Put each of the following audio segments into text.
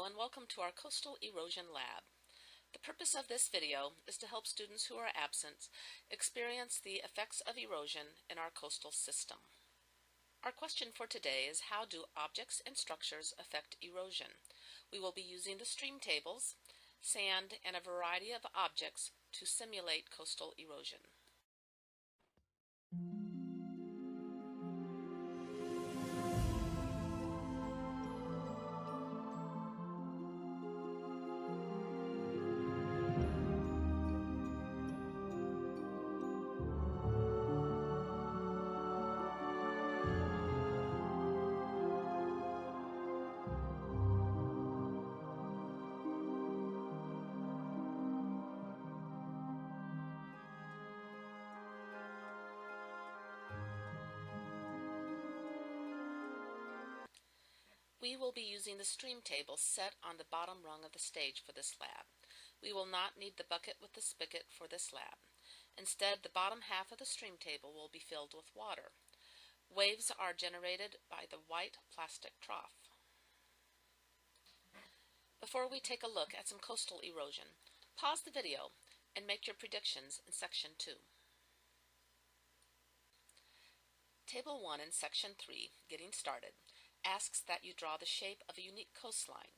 and welcome to our Coastal Erosion Lab. The purpose of this video is to help students who are absent experience the effects of erosion in our coastal system. Our question for today is, how do objects and structures affect erosion? We will be using the stream tables, sand, and a variety of objects to simulate coastal erosion. We will be using the stream table set on the bottom rung of the stage for this lab. We will not need the bucket with the spigot for this lab. Instead, the bottom half of the stream table will be filled with water. Waves are generated by the white plastic trough. Before we take a look at some coastal erosion, pause the video and make your predictions in Section 2. Table 1 in Section 3, Getting Started, asks that you draw the shape of a unique coastline.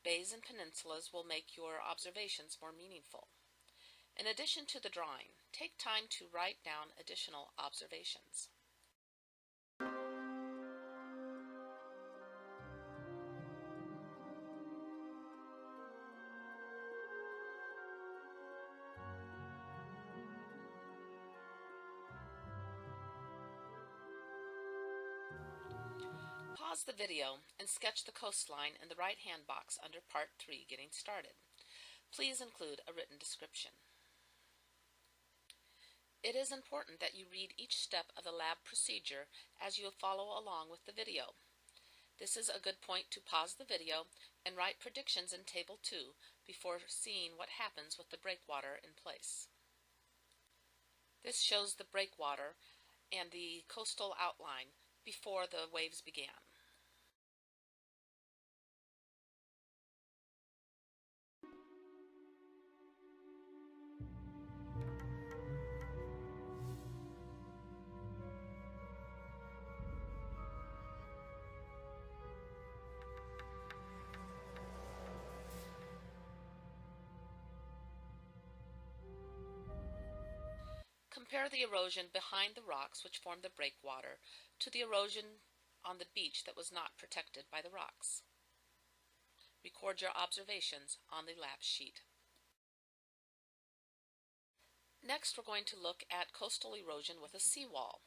Bays and peninsulas will make your observations more meaningful. In addition to the drawing, take time to write down additional observations. Pause the video and sketch the coastline in the right-hand box under Part 3, Getting Started. Please include a written description. It is important that you read each step of the lab procedure as you follow along with the video. This is a good point to pause the video and write predictions in Table 2 before seeing what happens with the breakwater in place. This shows the breakwater and the coastal outline before the waves began. Compare the erosion behind the rocks which form the breakwater to the erosion on the beach that was not protected by the rocks. Record your observations on the lab sheet. Next, we're going to look at coastal erosion with a seawall.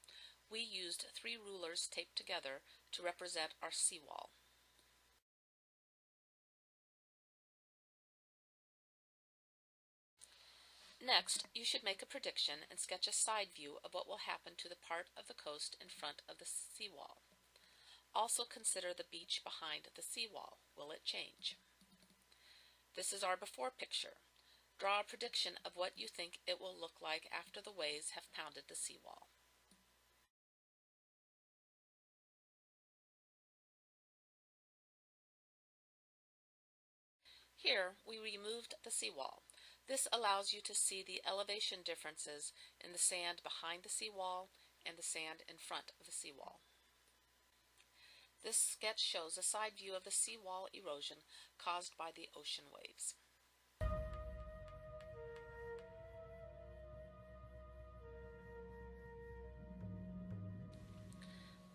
We used 3 rulers taped together to represent our seawall. Next, you should make a prediction and sketch a side view of what will happen to the part of the coast in front of the seawall. Also consider the beach behind the seawall. Will it change? This is our before picture. Draw a prediction of what you think it will look like after the waves have pounded the seawall. Here, we removed the seawall. This allows you to see the elevation differences in the sand behind the seawall and the sand in front of the seawall. This sketch shows a side view of the seawall erosion caused by the ocean waves.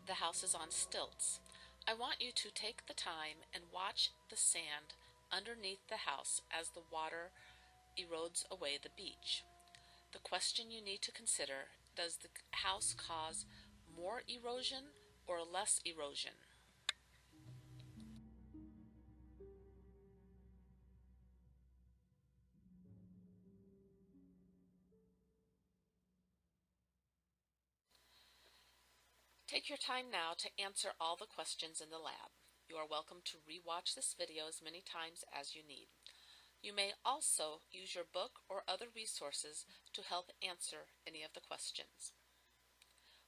The house is on stilts. I want you to take the time and watch the sand underneath the house as the water erodes away the beach. The question you need to consider: does the house cause more erosion or less erosion? Take your time now to answer all the questions in the lab. You are welcome to re-watch this video as many times as you need. You may also use your book or other resources to help answer any of the questions.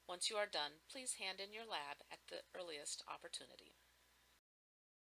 Once you are done, please hand in your lab at the earliest opportunity.